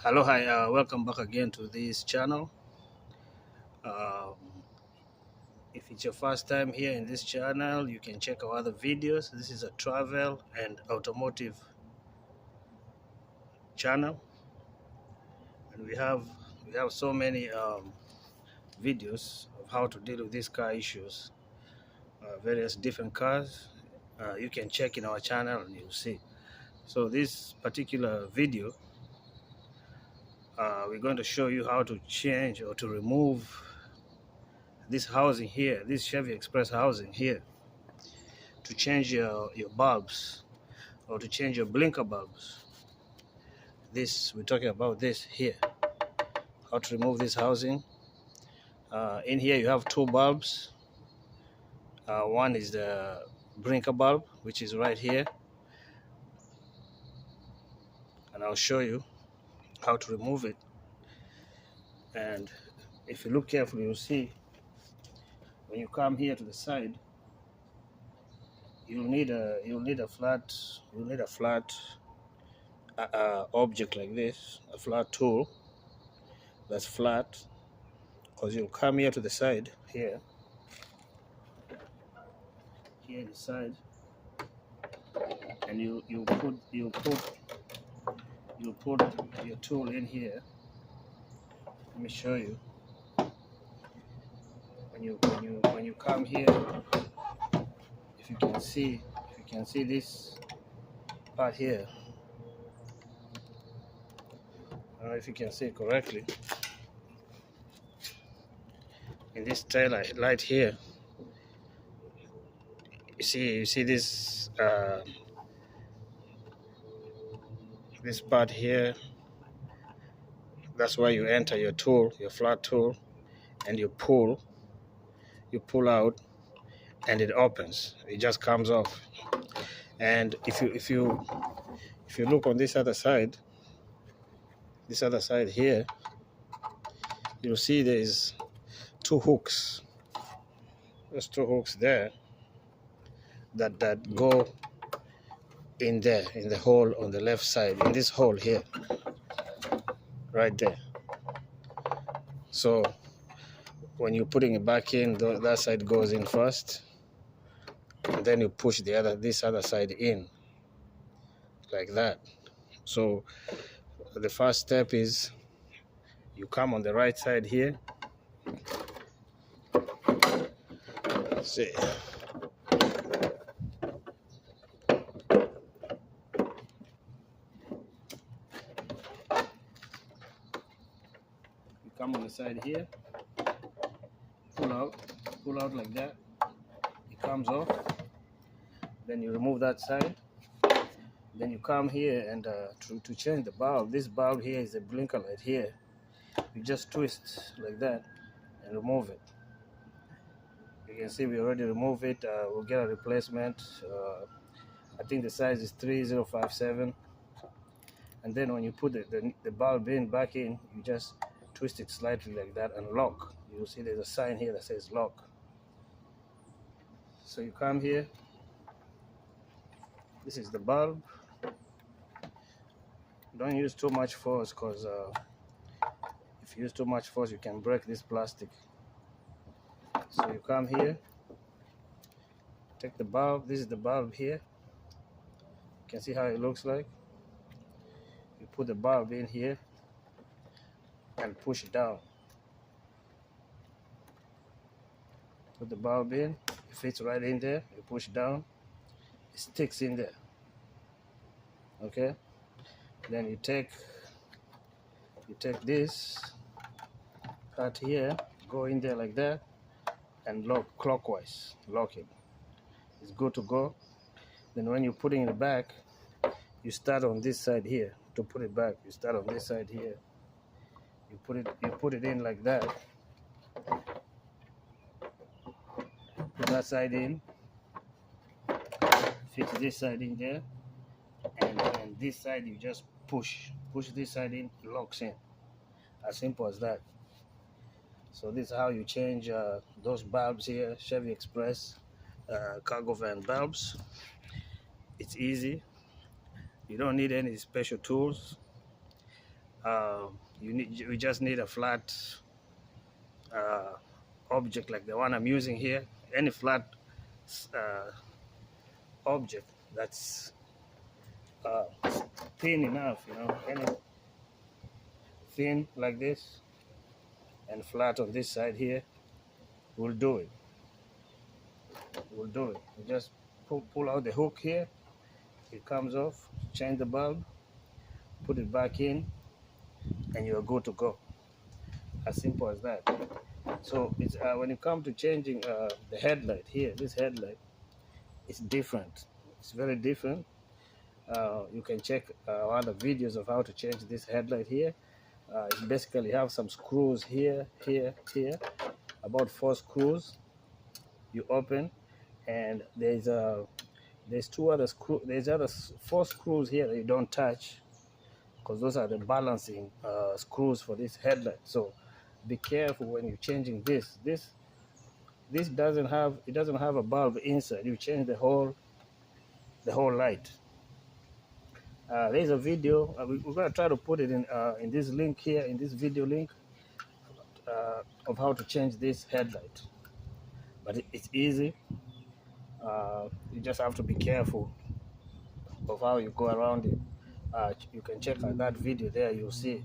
Hello, hi, welcome back again to this channel. Um, if it's your first time here in this channel, you can check our other videos. This is a travel and automotive channel, and we have so many videos of how to deal with these car issues, various different cars. You can check in our channel and you'll see. So this particular video, we're going to show you how to change or to remove this housing here, this Chevy Express housing here, to change your bulbs or to change your blinker bulbs. We're talking about this here, how to remove this housing. In here you have two bulbs. One is the blinker bulb, which is right here, and I'll show you how to remove it. And if you look carefully, you'll see when you come here to the side, you'll need a flat object like this, a flat tool that's flat, because you'll come here to the side here the side, and you put your tool in here. Let me show you. When you come here, if you can see this part here, I don't know if you can see it correctly. In this tail light here, you see this this part here. That's where you enter your tool, your flat tool, and you pull out, and it opens. It just comes off. And if you look on this other side here, you'll see there's two hooks. There's two hooks there that go in there, in the hole on the left side, in this hole here, right there. So when you're putting it back in, that side goes in first, and then you push this other side in, like that. So the first step is you come on the right side here. See, you come on the side here, pull out like that. It comes off. Then you remove that side. Then you come here and to change the bulb. This bulb here is a blinker light here. You just twist like that and remove it. You can see we already removed it. We'll get a replacement. I think the size is 3057. And then when you put the bulb back in, you just twist it slightly like that and lock. You'll see there's a sign here that says lock. So you come here. This is the bulb. Don't use too much force, because if you use too much force, you can break this plastic. So you come here, take the bulb. This is the bulb here. You can see how it looks like. You put the bulb in here and push it down. Put the bulb in, it fits right in there. You push down, it sticks in there. Okay? Then you take this part here, go in there like that, and lock clockwise. Lock it. It's good to go. Then when you're putting it back, you start on this side here. To put it back, you start on this side here. You put it in like that. Put that side in. Fit this side in there, and this side you just push this side in. It locks in. As simple as that. So this is how you change those bulbs here, Chevy Express cargo van bulbs. It's easy. You don't need any special tools. You just need a flat uh, object like the one I'm using here. Any flat uh, object that's uh, thin enough, any thin like this and flat on this side here will do it. Will do it. You just pull out the hook here. It comes off. Change the bulb. Put it back in, and you're good to go. As simple as that. So it's when you come to changing the headlight here, this headlight is different. It's very different. You can check other videos of how to change this headlight here. You basically have some screws here, here, about 4 screws. You open, and there's 2 other screws. There's other 4 screws here that you don't touch, because those are the balancing screws for this headlight. So be careful when you're changing this. This doesn't have a bulb inside. You change the whole light. There's a video. We're gonna try to put it in this link here, in this video link, of how to change this headlight. But it's easy. You just have to be careful of how you go around it. You can check out that video there. You'll see it.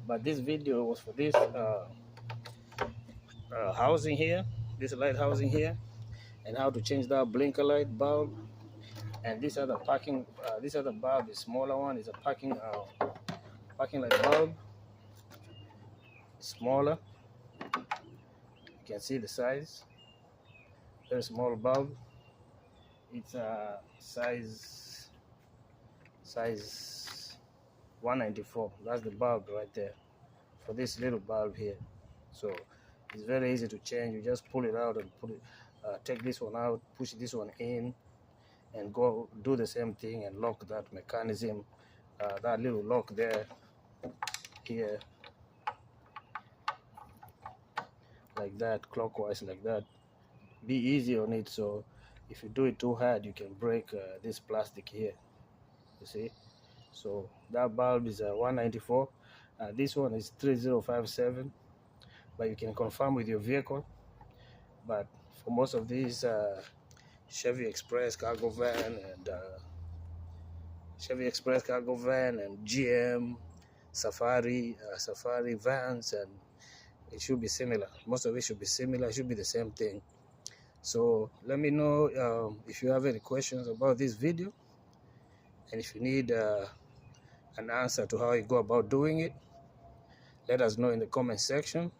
But this video was for this housing here, this light housing here, and how to change that blinker light bulb. And this other bulb, the smaller one, is a parking light bulb. Smaller. You can see the size. Very small bulb. It's a size 194. That's the bulb right there for this little bulb here. So it's very easy to change. You just pull it out and take this one out, push this one in, and go do the same thing and lock that mechanism, that little lock there, here, like that, clockwise like that. Be easy on it. So if you do it too hard, you can break this plastic here. You see? So that bulb is 194. This one is 3057. But you can confirm with your vehicle. But for most of these Chevy Express cargo van and GM Safari vans, and it should be similar. Most of it should be similar. It should be the same thing. So let me know if you have any questions about this video, and if you need an answer to how you go about doing it, let us know in the comment section.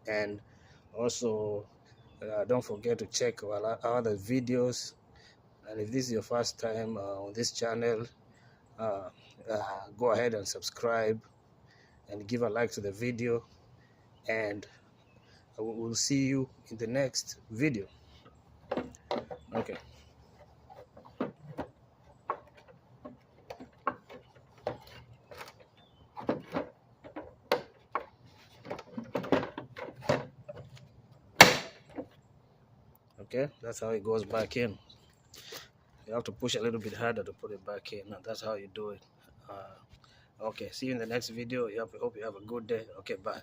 And also don't forget to check our other videos. And if this is your first time on this channel, go ahead and subscribe and give a like to the video, and I will see you in the next video. Okay. Okay, that's how it goes back in. You have to push a little bit harder to put it back in, and that's how you do it. Okay, see you in the next video. Hope you have a good day. Okay, bye.